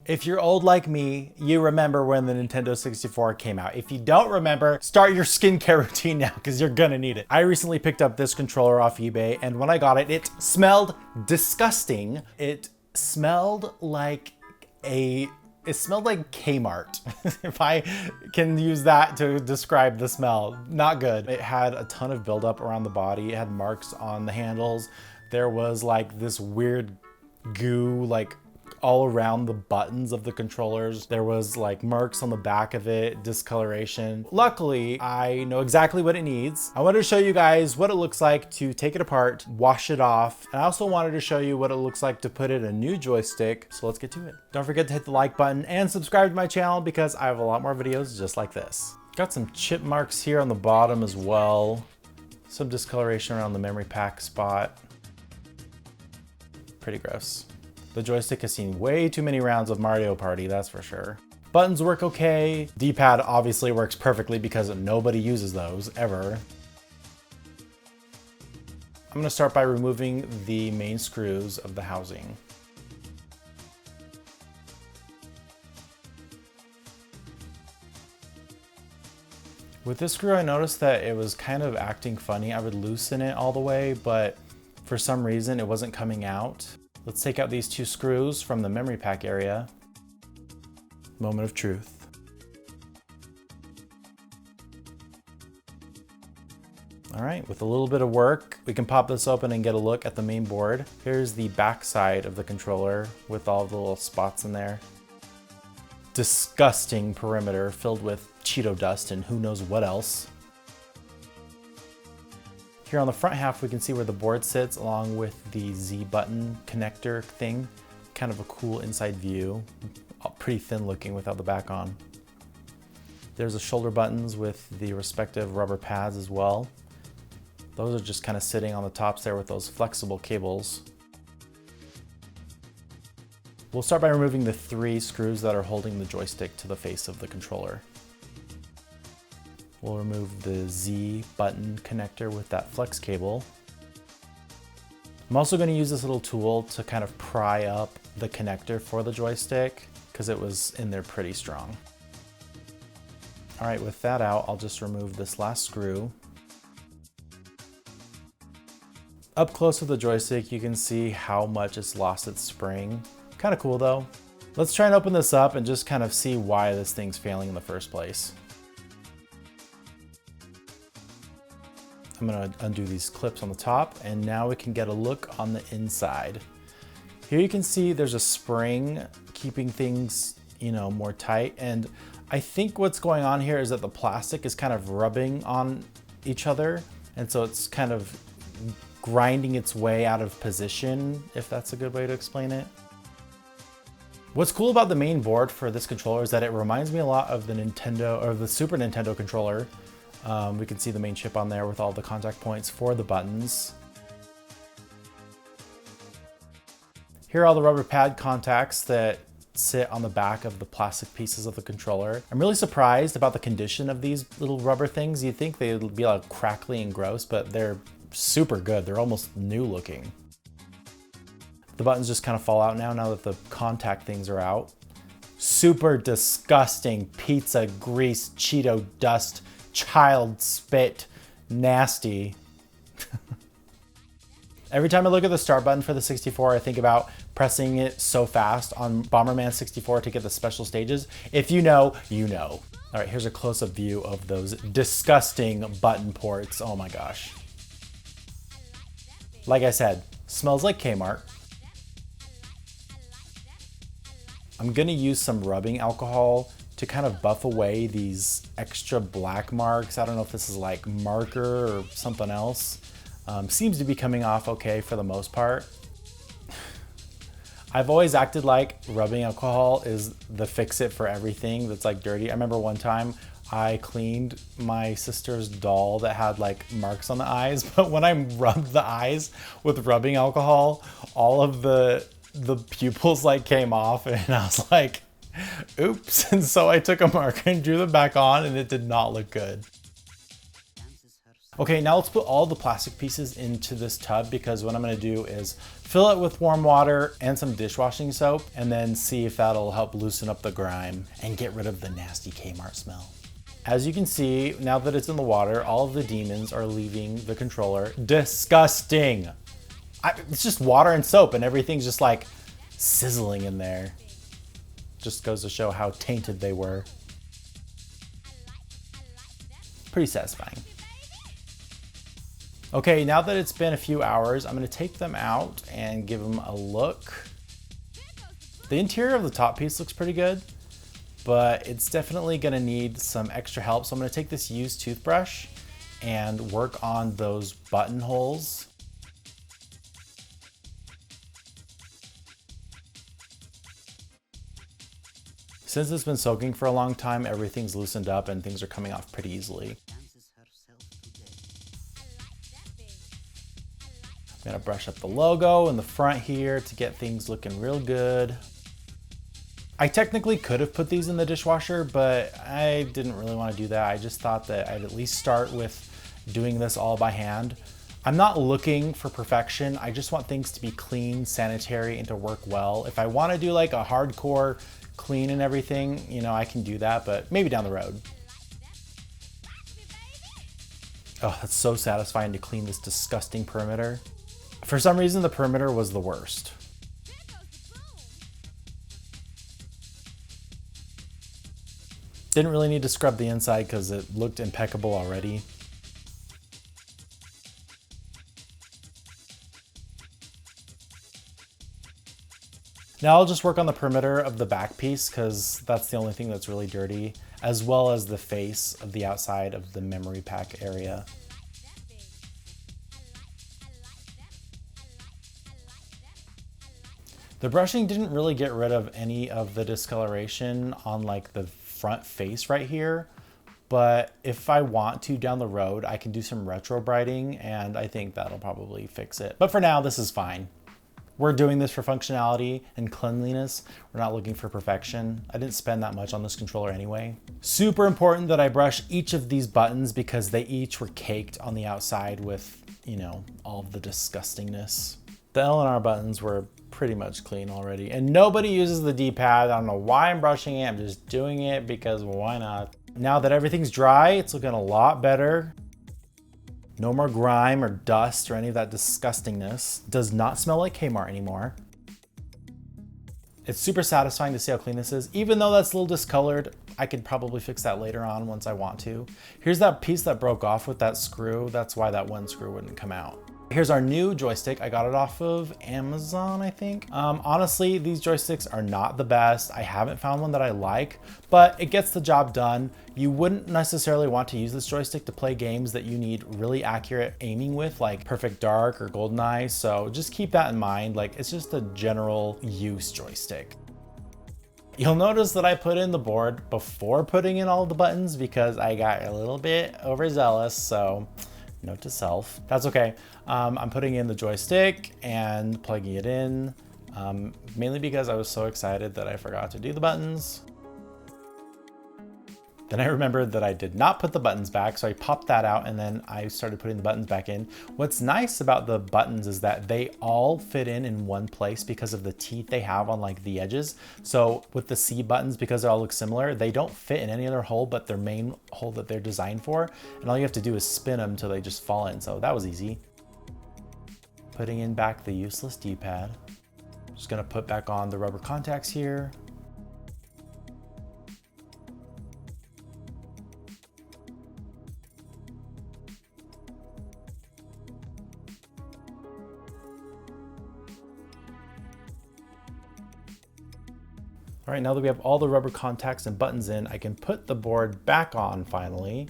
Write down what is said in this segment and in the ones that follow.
If you're old like me, you remember when the Nintendo 64 came out. If you don't remember, start your skincare routine now because you're gonna need it. I recently picked up this controller off eBay, and when I got it, it smelled disgusting. It smelled like Kmart, if I can use that to describe the smell. Not good. It had a ton of buildup around the body. It had marks on the handles. There was like this weird goo like all around the buttons of the controllers. There was like marks on the back of it, discoloration. Luckily, I know exactly what it needs. I wanted to show you guys what it looks like to take it apart, wash it off. And I also wanted to show you what it looks like to put in a new joystick. So let's get to it. Don't forget to hit the like button and subscribe to my channel because I have a lot more videos just like this. Got some chip marks here on the bottom as well. Some discoloration around the memory pack spot. Pretty gross. The joystick has seen way too many rounds of Mario Party, that's for sure. Buttons work okay. D-pad obviously works perfectly because nobody uses those, ever. I'm gonna start by removing the main screws of the housing. With this screw, I noticed that it was kind of acting funny. I would loosen it all the way, but for some reason it wasn't coming out. Let's take out these two screws from the memory pack area. Moment of truth. All right, with a little bit of work, we can pop this open and get a look at the main board. Here's the back side of the controller with all the little spots in there. Disgusting perimeter filled with Cheeto dust and who knows what else. Here on the front half, we can see where the board sits along with the Z button connector thing. Kind of a cool inside view. Pretty thin looking without the back on. There's the shoulder buttons with the respective rubber pads as well. Those are just kind of sitting on the tops there with those flexible cables. We'll start by removing the 3 screws that are holding the joystick to the face of the controller. We'll remove the Z button connector with that flex cable. I'm also going to use this little tool to kind of pry up the connector for the joystick because it was in there pretty strong. All right, with that out, I'll just remove this last screw. Up close with the joystick, you can see how much it's lost its spring. Kind of cool though. Let's try and open this up and just kind of see why this thing's failing in the first place. I'm gonna undo these clips on the top, and now we can get a look on the inside. Here you can see there's a spring keeping things, more tight. And I think what's going on here is that the plastic is kind of rubbing on each other. And so it's kind of grinding its way out of position, if that's a good way to explain it. What's cool about the main board for this controller is that it reminds me a lot of the Super Nintendo controller. We can see the main chip on there with all the contact points for the buttons. Here are all the rubber pad contacts that sit on the back of the plastic pieces of the controller. I'm really surprised about the condition of these little rubber things. You'd think they would be like crackly and gross, but they're super good. They're almost new looking. The buttons just kind of fall out now that the contact things are out. Super disgusting pizza grease, Cheeto dust, child spit, nasty. Every time I look at the start button for the 64, I think about pressing it so fast on Bomberman 64 to get the special stages. If you know, you know. All right, here's a close-up view of those disgusting button ports. Oh my gosh. Like I said, smells like Kmart. I'm gonna use some rubbing alcohol to kind of buff away these extra black marks. I don't know if this is like marker or something else. Seems to be coming off okay for the most part. I've always acted like rubbing alcohol is the fix-it for everything that's like dirty. I remember one time I cleaned my sister's doll that had like marks on the eyes, but when I rubbed the eyes with rubbing alcohol, all of the pupils like came off, and I was like, oops. And so I took a marker and drew them back on, and it did not look good. Okay, now let's put all the plastic pieces into this tub, because what I'm gonna do is fill it with warm water and some dishwashing soap, and then see if that'll help loosen up the grime and get rid of the nasty Kmart smell. As you can see, now that it's in the water, all of the demons are leaving the controller. Disgusting. It's just water and soap and everything's just like sizzling in there. Just goes to show how tainted they were. Pretty satisfying. Okay, now that it's been a few hours, I'm gonna take them out and give them a look. The interior of the top piece looks pretty good, but it's definitely gonna need some extra help. So I'm gonna take this used toothbrush and work on those buttonholes. Since it's been soaking for a long time, everything's loosened up and things are coming off pretty easily. I'm gonna brush up the logo in the front here to get things looking real good. I technically could have put these in the dishwasher, but I didn't really want to do that. I just thought that I'd at least start with doing this all by hand. I'm not looking for perfection. I just want things to be clean, sanitary, and to work well. If I want to do like a hardcore clean and everything, you know, I can do that, but maybe down the road. Oh, that's so satisfying to clean this disgusting perimeter. For some reason, the perimeter was the worst. Didn't really need to scrub the inside because it looked impeccable already. Now I'll just work on the perimeter of the back piece because that's the only thing that's really dirty, as well as the face of the outside of the memory pack area. The brushing didn't really get rid of any of the discoloration on like the front face right here, but if I want to down the road, I can do some retro brighting and I think that'll probably fix it. But for now, this is fine. We're doing this for functionality and cleanliness. We're not looking for perfection. I didn't spend that much on this controller anyway. Super important that I brush each of these buttons because they each were caked on the outside with, you know, all of the disgustingness. The L and R buttons were pretty much clean already, and nobody uses the D-pad. I don't know why I'm brushing it. I'm just doing it because why not? Now that everything's dry, it's looking a lot better. No more grime or dust or any of that disgustingness. Does not smell like Kmart anymore. It's super satisfying to see how clean this is. Even though that's a little discolored, I could probably fix that later on once I want to. Here's that piece that broke off with that screw. That's why that one screw wouldn't come out. Here's our new joystick. I got it off of Amazon, I think. Honestly, these joysticks are not the best. I haven't found one that I like, but it gets the job done. You wouldn't necessarily want to use this joystick to play games that you need really accurate aiming with, like Perfect Dark or GoldenEye. So just keep that in mind. Like, it's just a general use joystick. You'll notice that I put in the board before putting in all the buttons because I got a little bit overzealous, so note to self. That's okay. I'm putting in the joystick and plugging it in, mainly because I was so excited that I forgot to do the buttons. Then I remembered that I did not put the buttons back, so I popped that out and then I started putting the buttons back in. What's nice about the buttons is that they all fit in one place because of the teeth they have on like the edges. So with the C buttons, because they all look similar, they don't fit in any other hole but their main hole that they're designed for. And all you have to do is spin them till they just fall in. So that was easy. Putting in back the useless D-pad. Just gonna put back on the rubber contacts here. All right, now that we have all the rubber contacts and buttons in, I can put the board back on finally.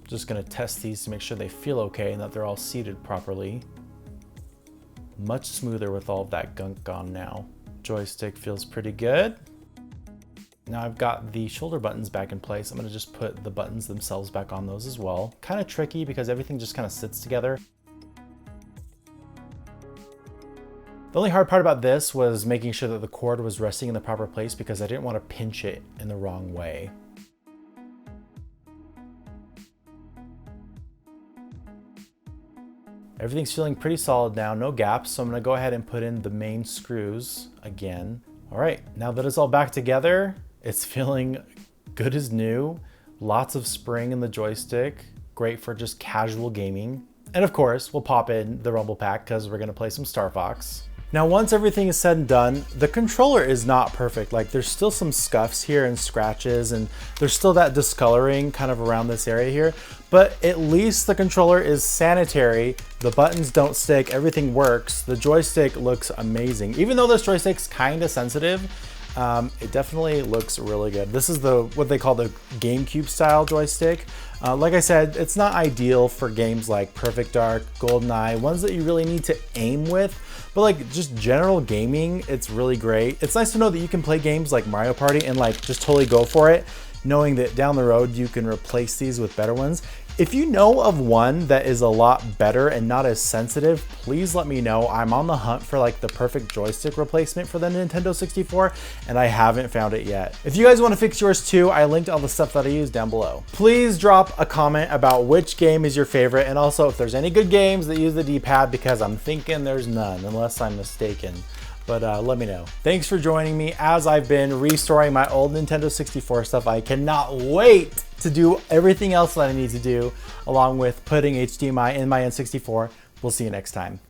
Just gonna test these to make sure they feel okay and that they're all seated properly. Much smoother with all of that gunk gone now. Joystick feels pretty good. Now I've got the shoulder buttons back in place. I'm gonna just put the buttons themselves back on those as well. Kind of tricky because everything just kind of sits together. The only hard part about this was making sure that the cord was resting in the proper place because I didn't want to pinch it in the wrong way. Everything's feeling pretty solid now, no gaps, so I'm gonna go ahead and put in the main screws again. All right, now that it's all back together, it's feeling good as new. Lots of spring in the joystick, great for just casual gaming. And of course, we'll pop in the rumble pack because we're gonna play some Star Fox. Now, once everything is said and done, the controller is not perfect. Like, there's still some scuffs here and scratches, and there's still that discoloring kind of around this area here, but at least the controller is sanitary. The buttons don't stick, everything works. The joystick looks amazing. Even though this joystick's kind of sensitive, it definitely looks really good. This is what they call the GameCube style joystick. Like I said, it's not ideal for games like Perfect Dark, GoldenEye, ones that you really need to aim with, but like just general gaming, it's really great. It's nice to know that you can play games like Mario Party and like just totally go for it, knowing that down the road you can replace these with better ones. If you know of one that is a lot better and not as sensitive, please let me know. I'm on the hunt for like the perfect joystick replacement for the Nintendo 64, and I haven't found it yet. If you guys want to fix yours too, I linked all the stuff that I use down below. Please drop a comment about which game is your favorite, and also if there's any good games that use the D-pad, because I'm thinking there's none, unless I'm mistaken. But let me know. Thanks for joining me as I've been restoring my old Nintendo 64 stuff. I cannot wait to do everything else that I need to do, along with putting HDMI in my N64. We'll see you next time.